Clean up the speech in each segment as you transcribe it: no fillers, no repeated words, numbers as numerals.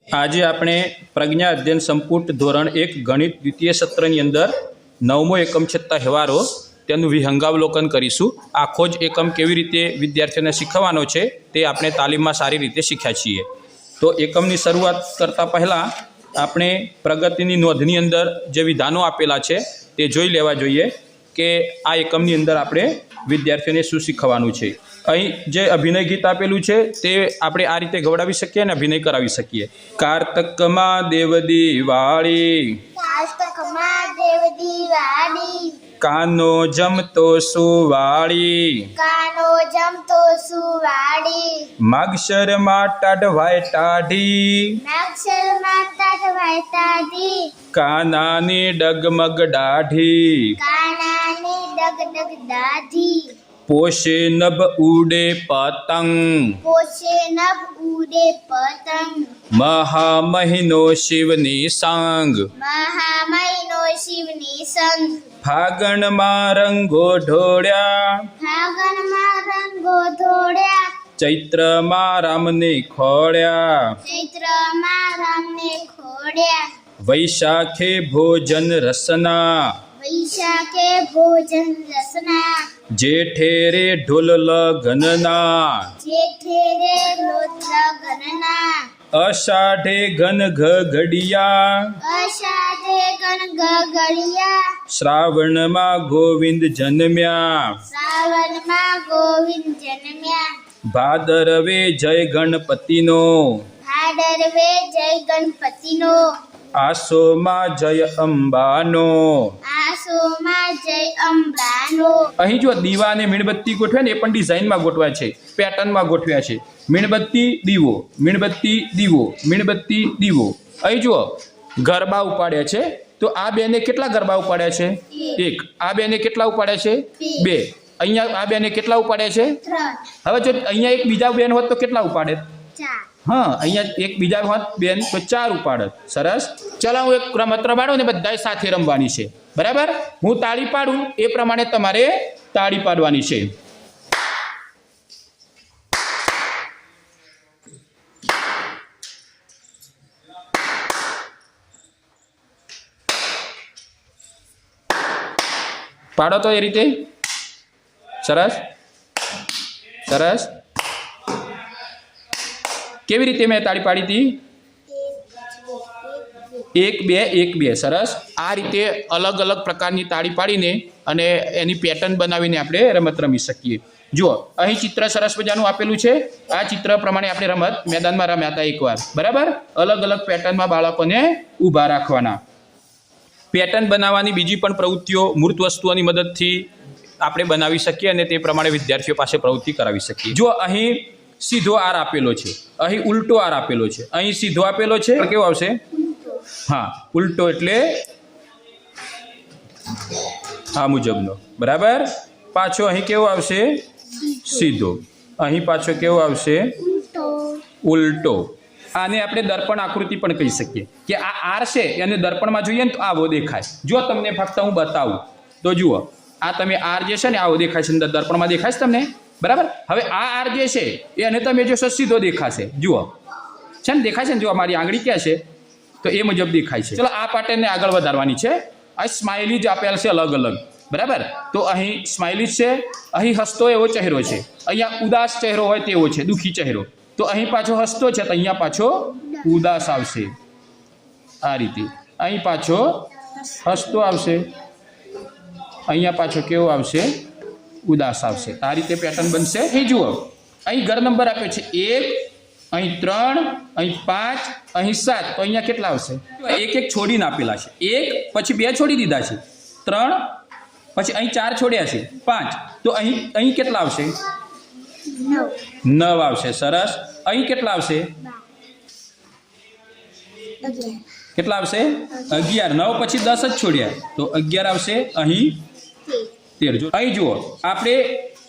આજે આપણે પ્રજ્ઞા અધ્યયન સંપુટ ધોરણ 1 ગણિત દ્વિતીય સત્રની અંદર 9મો એકમ છે તહેવારો તેનું વિહંગાવલોકન કરીશું। આખો જ એકમ કેવી રીતે વિદ્યાર્થીઓને શીખવવાનો છે તે આપણે તાલીમમાં સારી રીતે શીખ્યા છીએ। તો એકમની શરૂઆત કરતાં પહેલાં આપણે પ્રગતિની નોંધની અંદર જે વિધાનો આપેલા છે તે જોઈ લેવા જોઈએ કે આ એકમની અંદર આપણે વિદ્યાર્થીઓને શું શીખવવાનું છે। અહીં જે અભિનય ગીત આપેલું છે તે આપણે આ રીતે ગવડાવી શકીએ અને અભિનય કરાવી શકીએ। કાર્તકમાં દેવ દિવાળી, કાર્તકમાં દેવ દિવાળી, કાનો જમતો સુવાળી, કાનો જમતો સુવાળી, માગશરમાં ટાઢવાય ટાઢી, નાક્ષરમાં તાટવાય તાઢી, કાનાની ડગમગ દાઢી, કાનાની ડગડગ દાઢી, પોષે નભ ઉડે પતંગ, પોષે નભ ઉડે પતંગ, મહામહિનો શિવની સંગ, મહામહિનો શિવની સંગ, ફાગણમાં રંગો ઢોળ્યા, ફાગણમાં રંગો ધોળ્યા, ચૈત્રમાં રામને ખોળ્યા, ચૈત્રમાં રામને ખોડ્યા, વૈશાખે ભોજન રસના, વૈશાખે ભોજન રસના, જેઠે રે ઢોલ લગનના, જેઠે રે રોદ્ર ગણના, અષાઢે ઘન ઘડિયા, અષાઢે ગણ ગગડિયા, શ્રાવણમાં ગોવિંદ જન્મ્યા, શ્રાવણમાં ગોવિંદ જન્મ્યા, ભાદરવે જય ગણપતિનો, ભાદરવે જય ગણપતિનો, આસોમાં જય અંબાનો। આસોમાં જય અંબાનો। અહીં જો દીવા અને મીણબત્તી ગોઠવ્યા ને એ પણ ડિઝાઇનમાં ગોઠવ્યા છે, પેટર્નમાં ગોઠવ્યા છે। મીણબત્તી દીવો, મીણબત્તી દીવો, મીણબત્તી દીવો। અહીં જુઓ ગરબા ઉપાડ્યા છે, તો આ બેને કેટલા ગરબા ઉપાડ્યા છે? 1। આ બેને કેટલા ઉપાડ્યા છે? 2। અહીંયા આ બેને કેટલા ઉપાડ્યા છે? 3 હવે જો અહીંયા એક બીજા બેન હોત તો કેટલા ઉપાડે? 4 હા, અહીંયા એક બીજા હોત બેન તો 4 ઉપાડત। સરસ। ચલો હું એક રમત રમાડું ને બધાય સાથે રમવાની છે, બરાબર? હું તાળી પાડું એ પ્રમાણે તમારે તાળી પાડવાની છે। પાડો તો એ રીતે। સરસ સરસ। કેવી રીતે મેં તાળી પાડી હતી? 1 2 1 2। સરસ। આ રીતે અલગ અલગ પ્રકારની તાળી પાડીને અને એની પેટર્ન બનાવીને આપણે રમત રમી શકીએ। જુઓ અહીં ચિત્ર સરસ મજાનું આપેલું છે। આ ચિત્ર પ્રમાણે આપણે રમત મેદાનમાં રમ્યા હતા એકવાર, બરાબર? અલગ અલગ પેટર્નમાં બાળકોને ઊભા રાખવાના। પેટર્ન બનાવવાની બીજી પણ પ્રવૃત્તિઓ મૂર્ત વસ્તુઓની મદદથી આપણે બનાવી શકીએ અને તે પ્રમાણે વિદ્યાર્થીઓ પાસે પ્રવૃત્તિ કરાવી શકીએ। જો અહીં સીધો આર આપેલો છે, અહીં ઉલટો આર આપેલો છે, અહીં સીધો આપેલો છે, કેવો આવશે? હા, ઉલટો એટલે આ મુજબનો, બરાબર? પાછો અહીં કેવો આવશે? સીધો। અહીં પાછો કેવો આવશે? ઉલટો। આને આપણે દર્પણ આકૃતિ પણ કહી શકીએ કે આ આર છે એને દર્પણમાં જોઈએ ને તો આવો દેખાય। જો તમને ફક્ત હું બતાવું તો જુઓ, આ તમે આર જે છે ને આવો દેખાય છે, અંદર દર્પણમાં દેખાય છે તમને, બરાબર? હવે આ આર જે છે એને તમે જોશો સીધો દેખાશે, જુઓ છે ને, દેખાય છે ને? જો મારી આંગળી ક્યાં છે તો એ મુજબ દેખાય છે। ચલો આ પેટર્નને આગળ વધારવાની છે। આ સ્માઇલી જ આપેલ છે અલગ અલગ, બરાબર? તો અહીં સ્માઇલી છે, અહીં હસતો એવો ચહેરો છે, અહીંયા ઉદાસ ચહેરો હોય તેવો છે, દુઃખી ચહેરો, તો અહીં પાછો હસતો છે તો અહીંયા પાછો ઉદાસ આવશે, આ રીતે। અહીં પાછો હસતો આવશે, અહીંયા પાછો કેવો આવશે? ઉદાસ આવશે। આ રીતે પેટર્ન બનશે। અહીં જુઓ અહીં ઘર નંબર આપ્યો છે 1, અહીં 3, અહીં 5, અહીં 7, તો અહીંયા કેટલા આવશે? એક એક છોડીને આપેલા છે, 1 પછી 2 છોડી દીધા છે, 3 પછી અહીં 4 છોડ્યા છે, 5, તો અહીં કેટલા આવશે? 9 આવશે। સરસ। અહીં કેટલા આવશે? કેટલા આવશે? 11। 9 પછી 10 જ છોડ્યા તો 11 આવશે, અહીં 13। જો અહીં જુઓ આપણે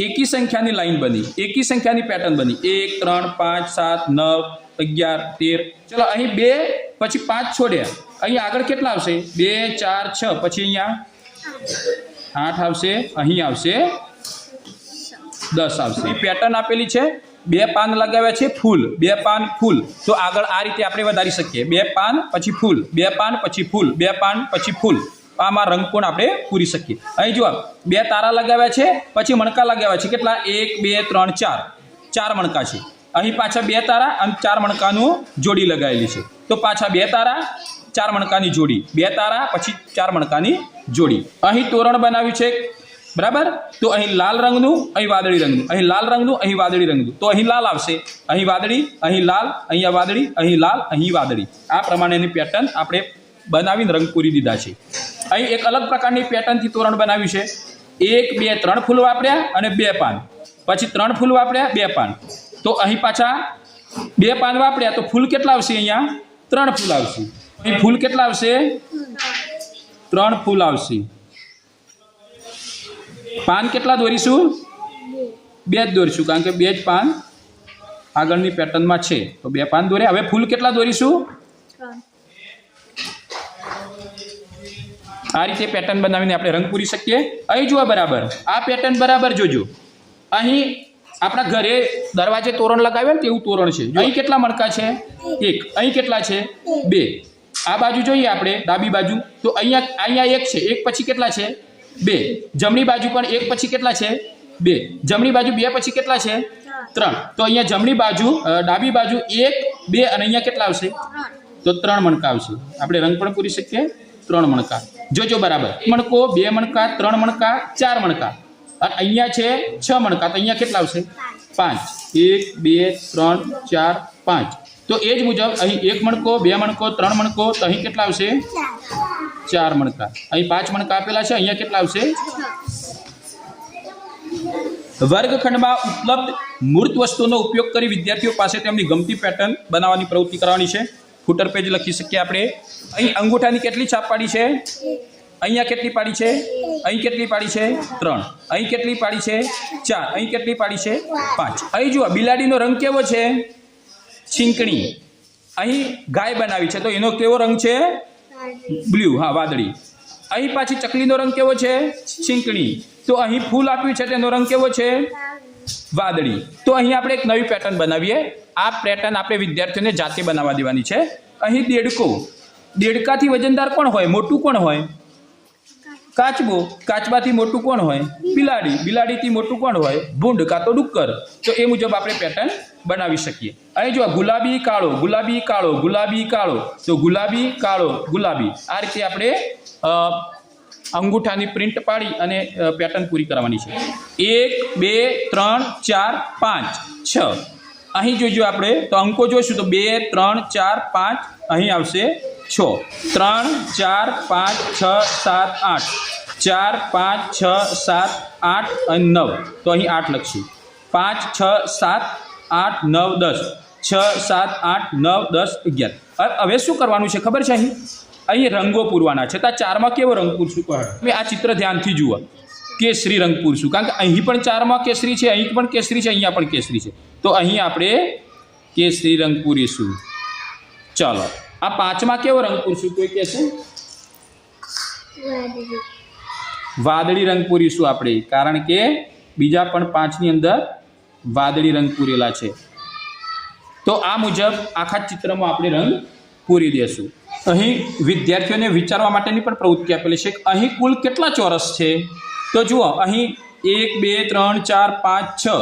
એકી સંખ્યાની લાઈન બની, એકી સંખ્યાની પેટર્ન બની, 1 3 5 7 9 11 13। ચલો અહીં 2 પછી 5 છોડ્યા, અહીં આગળ કેટલા આવશે? 2 4 6, પછી અહીંયા 8 આવશે, અહીં આવશે 10 આવશે। પેટર્ન આપેલી છે, 2 પાન લગાવ્યા છે ફૂલ, 2 પાન ફૂલ, તો આગળ આ રીતે આપણે વધારી શકીએ, 2 પાન પછી ફૂલ, 2 પાન પછી ફૂલ, 2 પાન પછી ફૂલ. આમાં રંગ પણ આપણે પૂરી શકીએ. અહીં જુઓ 2 તારા લગાવ્યા છે, પછી મણકા લગાવ્યા છે. કેટલા? 1 2 3 4, 4 મણકા છે. અહીં પાછા 2 તારા અને 4 મણકાનું જોડી લગાવેલી છે, તો પાછા 2 તારા 4 મણકાની જોડી, 2 તારા પછી 4 મણકાની જોડી. અહીં તોરણ બનાવ્યું છે, બરાબર. તો અહીં લાલ રંગનું, અહીં વાદળી રંગનું, અહીં લાલ રંગનું, અહીં વાદળી રંગનું, તો અહીં લાલ આવશે, અહીં વાદળી, અહીં લાલ, અહીંયા વાદળી, અહીં લાલ, અહીં વાદળી. આ પ્રમાણેની પેટર્ન આપણે બનાવીને રંગ પૂરી દીધા છે. અહીં એક અલગ પ્રકારની પેટર્નથી તોરણ બનાવ્યું છે. 1 2 3 ફૂલ વાપર્યા અને 2 પાન, પછી 3 ફૂલ વાપર્યા, 2 પાન, તો અહીં પાછા 2 પાન વાપર્યા, તો ફૂલ કેટલા આવશે? અહીંયા 3 ફૂલ આવશે. અહીં ફૂલ કેટલા આવશે? 3 ફૂલ આવશે. પાન કેટલા દોરીશું? 2 જ દોરીશું, કારણ કે 2 જ પાન આગળની પેટર્નમાં છે, તો 2 પાન દોર્યા. હવે ફૂલ કેટલા દોરીશું? આ રીતે પેટર્ન બનાવીને આપણે રંગ પૂરી શકીએ. અહીં જુઓ બરાબર, આ પેટર્ન બરાબર જોજો. અહીં આપણા ઘરે દરવાજે તોરણ લગાવ્યા ને તેવું તોરણ છે. અહીં કેટલા મણકા છે? 1. અહીં કેટલા છે? 2. આ બાજુ જોઈએ આપણે ડાબી બાજુ, તો અહીંયા 1 છે, 1 પછી કેટલા છે? 2. જમણી બાજુ પણ 1 પછી કેટલા છે? 2. જમણી બાજુ 2 પછી કેટલા છે? 3. તો અહીંયા જમણી બાજુ, ડાબી બાજુ 1 2 અને અહીંયા કેટલા આવશે? તો 3 મણકા આવશે. આપણે રંગ પણ પૂરી શકીએ. 3 મણકા જોજો બરાબર. 1 મણકો, 2 મણકા, 3 મણકા, 4 મણકા, અને અહીંયા છે 6 મણકા, તો અહીંયા કેટલા આવશે? 5. 1 2 3 4 5. તો એ જ મુજબ અહીં 1 મણકો, 2 મણકો, 3 મણકો, તો અહીં કેટલા આવશે? 4 મણકા. અહીં 5 મણકા આપેલા છે, અહીંયા કેટલા આવશે? વર્ગખંડમાં ઉપલબ્ધ મૂર્ત વસ્તુનો ઉપયોગ કરી વિદ્યાર્થીઓ પાસે તેમની ગમતી પેટર્ન બનાવવાની પ્રવૃત્તિ કરવાની છે. ફૂટર પેજ લખી શકીએ આપણે. અહીં અંગૂઠાની કેટલી છાપ પાડી છે? અહીંયા કેટલી પાડી છે? અહીં કેટલી પાડી છે? 3. અહીં કેટલી પાડી છે? 4. અહીં કેટલી પાડી છે? 5. અહીં જુઓ બિલાડીનો રંગ કેવો છે? છીંકણી. અહીં ગાય બનાવી છે, તો એનો કેવો રંગ છે? બ્લુ, હા વાદળી. અહીં પાછી ચકલીનો રંગ કેવો છે? છીંકણી. તો અહીં ફૂલ આપ્યું છે, તેનો રંગ કેવો છે? વાદળી. તો અહીં આપણે એક નવી પેટર્ન બનાવીએ. આ પેટર્ન આપણે વિદ્યાર્થીઓને જાતે બનાવવા દેવાની છે. અહીં દેડકો. દેડકાથી વજનદાર કોણ હોય? મોટું કોણ હોય? કાચબો. કાચબાથી મોટું કોણ હોય? બિલાડી. બિલાડીથી મોટું કોણ હોય? ભૂંડ કાં તો ડુક્કર. તો એ મુજબ આપણે પેટર્ન બનાવી શકીએ. અહીં જો ગુલાબી કાળો, ગુલાબી કાળો, ગુલાબી કાળો, તો ગુલાબી કાળો ગુલાબી. આ રીતે આપણે અંગૂઠાની પ્રિન્ટ પાડી અને પેટર્ન પૂરી કરવાની છે. 1 2 3 4 5 6. અહીં જોઈજો આપણે, તો અંકો જોઈશું તો 2 3 4 5, અહીં આવશે 6. 3 4 5 6 7 8, 4 5 6 7 8 અને 9, તો અહીં 8 લખશું. 5 6 7 8 9 10, 6 7 8 9 10 11. હવે શું કરવાનું છે ખબર છે? અહીં રંગો પૂરવાના છે. તો આ 4માં કેવો રંગ પૂરશું? મેં આ ચિત્ર ધ્યાનથી જુઓ. કેસરી રંગ પૂરશું, કારણ કે અહીં પણ 4માં કેસરી છે, અહીં પણ કેસરી છે, અહીંયા પણ કેસરી છે, તો અહીં આપણે કેસરી રંગ પૂરીશું. ચાલો, આ 5માં કેવો રંગ પૂરશું? કોઈ કહેશે? વાદળી રંગ પૂરીશું આપણે, કારણ કે બીજા પણ 5ની અંદર વાદળી રંગ પૂરેલા છે. તો આ મુજબ આખા ચિત્રમાં આપણે રંગ પૂરી દેશું. અહીં વિદ્યાર્થીઓને વિચારવા માટેની પણ પ્રવૃત્તિ આપેલી છે. અહીં કુલ કેટલા ચોરસ છે? તો જુઓ, અહીં 1 2 3 4 5 6,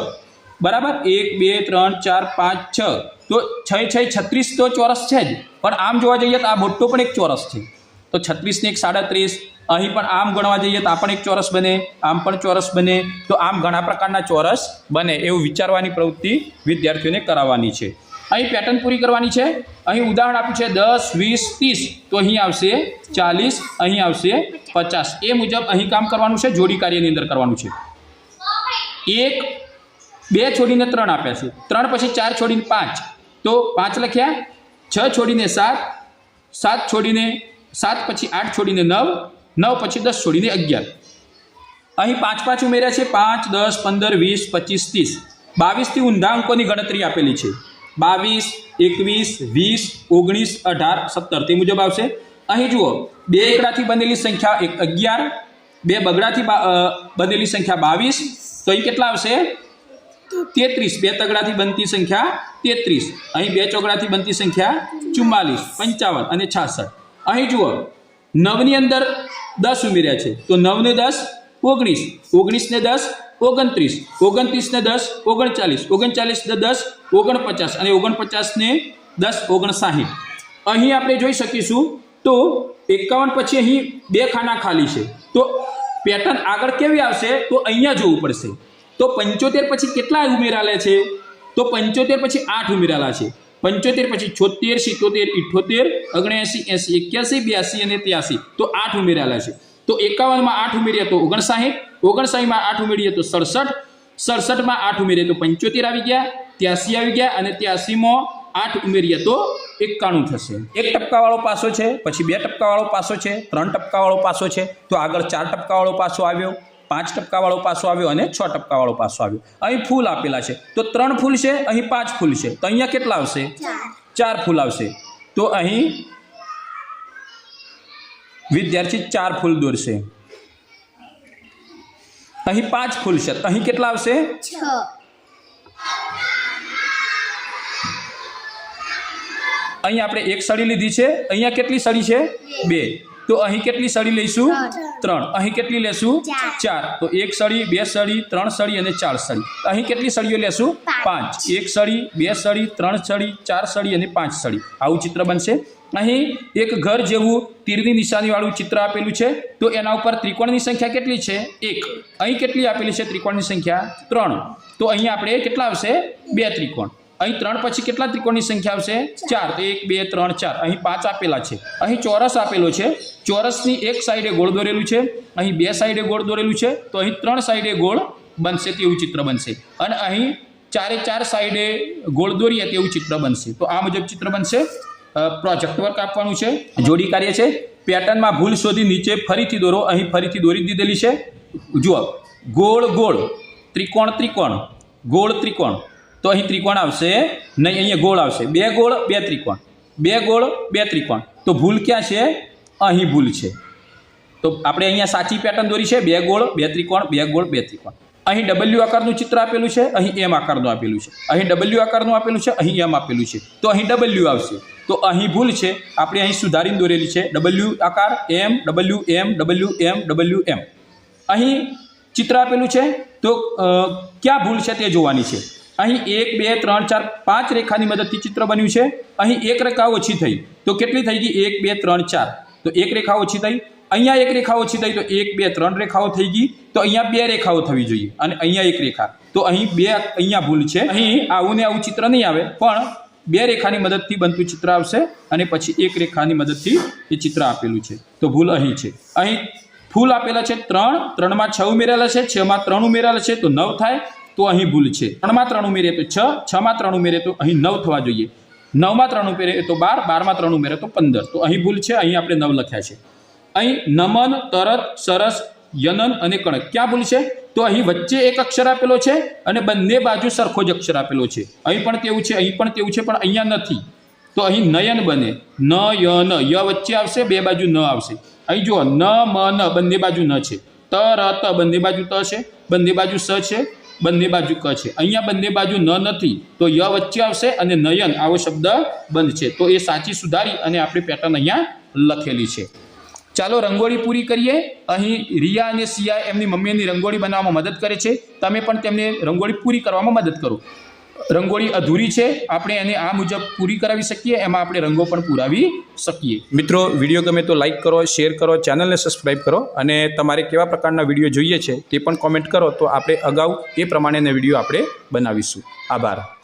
બરાબર. 1 2 3 4 5 6, તો 6 6 36 તો ચોરસ છે જ. પણ આમ જોવા જઈએ તો આ મોટો પણ એક ચોરસ છે, તો 36 ને 1 37. અહીં પણ આમ ગણવા જઈએ તો આ પણ એક ચોરસ બને, આમ પણ ચોરસ બને, તો આમ ઘણા પ્રકારના ચોરસ બને. એવું વિચારવાની પ્રવૃત્તિ વિદ્યાર્થીઓને કરાવવાની છે. અહીં પેટર્ન પૂરી કરવાની છે. અહીં ઉદાહરણ આપ્યું છે 10 20 30, તો અહીં આવશે 40, અહીં આવશે 50. એ મુજબ અહીં કામ કરવાનું છે, જોડી કાર્યની અંદર કરવાનું છે. 1 2 છોડીને 3 આપ્યા છે, 3 પછી 4 છોડીને 5, તો 5 લખ્યા. 6 છોડીને 7, 7 છોડીને 7 પછી 8 છોડીને 9, 9 પછી 10 છોડીને 11. અહીં 5 5 ઉમેર્યા છે, 5 10 15 20 25 30. 22થી ઊંધા અંકોની ગણતરી આપેલી છે. 22 21 20 19 18 17, તે મુજબ આવશે. અહીં જુઓ, 2 એકડાથી બનેલી સંખ્યા 11, 2 બગડાથી બનેલી સંખ્યા 22, તો અહીં કેટલા આવશે? 33, 2 તગડાથી બનતી સંખ્યા 33, અહીં 2 ચોગડાથી બનતી સંખ્યા 44, 55 અને 66. અહીં જુઓ 9 ની અંદર 10 ઉમેર્યા છે, તો 9 ને 10 19, 19 ને 10 29, 29 ને 10 39, 39 ને 10 49 અને 49 ને 10 59. અહીં આપણે જોઈ શકીશું તો 51 પછી અહીં 2 ખાના ખાલી છે, તો પેટર્ન આગળ કેવી આવશે તો અહીંયા જોવું પડશે. તો 75 પછી કેટલા ઉમેરાલા છે તો 75 પછી 8 ઉમેરાલા છે. 75 પછી 76, 77, 78, 79, 80, 81, 82 અને 83, તો 8 ઉમેરાલા છે. તો 51 માં 8 ઉમેરીએ તો 59, 59 માં 8 ઉમેરીએ તો 67, 67 માં 8 ઉમેરીએ તો 75 આવી ગયા, 83 આવી ગયા અને 83 માં 8 ઉમેરીએ તો 91 થશે. 1 ટપકાવાળો પાસો છે, પછી 2 ટપકાવાળો પાસો છે, 3 ટપકાવાળો પાસો છે, તો આગળ 4 ટપકાવાળો પાસો આવ્યો, 5 ટપકાવાળો પાસો આવ્યો અને 6 ટપકાવાળો પાસો આવ્યો. અહીં ફૂલ આપેલા છે, તો 3 ફૂલ છે, અહીં 5 ફૂલ છે, તો અહીંયા કેટલા આવશે 4 ફૂલ આવશે. તો અહીં વિદ્યાર્થી 4 ફૂલ દોરશે. અહીં 5 ફૂલ છે, તો અહીં કેટલા આવશે 6. અહીં આપણે 1 સળી લીધી છે, અહીંયા કેટલી સળી છે 2, તો અહીં કેટલી સળી લઈશું 3, અહીં કેટલી લેશું 4, તો 1 સળી 2 સળી 3 સળી અને 4 સળી. અહીં કેટલી સળીઓ લેશું 5, 1 સળી 2 સળી 3 સળી 4 સળી અને 5 સળી. આવું ચિત્ર બનશે. અહીં એક ઘર જેવું તીરની નિશાનીવાળું ચિત્ર આપેલું છે, તો એના ઉપર ત્રિકોણની સંખ્યા કેટલી છે 1, અહીં કેટલી આપેલી છે ત્રિકોણની સંખ્યા 3, તો અહીં આપણે કેટલા આવશે 2 ત્રિકોણ. અહીં 3 પછી કેટલા ત્રિકોણની સંખ્યા આવશે 4, તો 1 2 3 4, અહીં 5 આપેલા છે. અહીં ચોરસ આપેલો છે, ચોરસની એક સાઈડે ગોળ દોરેલું છે, અહીં 2 સાઈડે ગોળ દોરેલું છે, તો અહીં 3 સાઈડે ગોળ બનશે તેવું ચિત્ર બનશે. અને અહીં 4 સાઈડે ગોળ દોરીએ તેવું ચિત્ર બનશે. તો આ મુજબ ચિત્ર બનશે. પ્રોજેક્ટ વર્ક આપવાનું છે, જોડી કાર્ય છે. પેટર્નમાં ભૂલ શોધી નીચે ફરીથી દોરો. અહીં ફરીથી દોરી દીધેલી છે. જુઓ ગોળ ગોળ, ત્રિકોણ ત્રિકોણ, ગોળ ત્રિકોણ, તો અહીં ત્રિકોણ આવશે નહીં, અહીંયા ગોળ આવશે. 2 ગોળ 2 ત્રિકોણ, 2 ગોળ 2 ત્રિકોણ, તો ભૂલ ક્યાં છે અહીં ભૂલ છે. તો આપણે અહીંયા સાચી પેટર્ન દોરી છે, 2 ગોળ 2 ત્રિકોણ, 2 ગોળ 2 ત્રિકોણ. અહીં W આકારનું ચિત્ર આપેલું છે, અહીં M આકારનું આપેલું છે, અહીં W આકારનું આપેલું છે, અહીં M આપેલું છે, તો અહીં W આવશે. તો અહીં ભૂલ છે, આપણે અહીં સુધારીને દોરેલી છે, W આકાર M W M W M W M. અહીં ચિત્ર આપેલું છે, તો ક્યાં ભૂલ છે તે જોવાની છે. અહીં 1 2 3 4 5 રેખાની મદદથી ચિત્ર બન્યું છે. અહીં 1 રેખા ઓછી થઈ, તો કેટલી થઈ ગઈ 1 2 3 4, તો 1 રેખા ઓછી થઈ. અહીંયા 1 રેખા ઓછી થઈ, તો 1 2 3 રેખાઓ થઈ ગઈ, તો અહીંયા 2 રેખાઓ થવી જોઈએ અને અહીંયા 1 રેખા, તો અહીં 2 અહીંયા ભૂલ છે. અહીં આવું ને આવું ચિત્ર નહીં આવે, પણ 2 રેખાની મદદથી બનતું ચિત્ર આવશે અને પછી 1 રેખાની મદદથી એ ચિત્ર આપેલું છે, તો ભૂલ અહીં છે. અહીં ફૂલ આપેલા છે 3, 3 માં 6 ઉમેરેલા છે, 6 માં 3 ઉમેરેલા છે, તો 9 થાય, તો અહીં ભૂલ છે. 3 માં 3 ઉમેરીએ તો 6, 6 માં 3 ઉમેરીએ તો અહીં 9 થવા જોઈએ, 9 માં 3 ઉમેરીએ તો 12, 12 માં 3 ઉમેરીએ તો 15, તો અહીં ભૂલ છે. અહીં આપણે 9 લખ્યા છે. અહીં નમન, તરત, સરસ, યનન અને કણક, ક્યાં ભૂલ છે તો અહીં વચ્ચે એક અક્ષર આપેલો છે અને બંને બાજુ સરખો જ અક્ષર આપેલો છે. અહીં પણ તેવું છે, અહીં પણ તેવું છે, પણ અહીંયા નથી, તો અહીં નયન બને, ન યન, ય વચ્ચે આવશે, 2 બાજુ ન આવશે. અહીં જુઓ ન મ ન બંને બાજુ ન છે, ત ર ત બંને બાજુ ત છે, બંને બાજુ સ છે, બંને બાજુ ક છે. અહીંયા બંને બાજુ ન નથી, તો ય વચ્ચે આવશે અને નયન આવો શબ્દ બંધ છે. તો એ સાચી સુધારી અને આપણી પેટર્ન અહીંયા લખેલી છે. ચાલો રંગોળી પૂરી કરીએ. અહીં રિયા અને સિયા એમની મમ્મીની રંગોળી બનાવવામાં મદદ કરે છે, તમે પણ તેમને રંગોળી પૂરી કરવામાં મદદ કરો. રંગોળી અધૂરી છે, આપણે એને આ મુજબ પૂરી કરાવી શકીએ, એમાં આપણે રંગો પણ પૂરાવી શકીએ. મિત્રો વિડીયો ગમે તો લાઇક કરો, શેર કરો, ચેનલને સબસ્ક્રાઈબ કરો અને તમારે કેવા પ્રકારના વિડીયો જોઈએ છે તે પણ કોમેન્ટ કરો, તો આપણે અગાઉ એ પ્રમાણેના વિડીયો આપણે બનાવીશું. આભાર.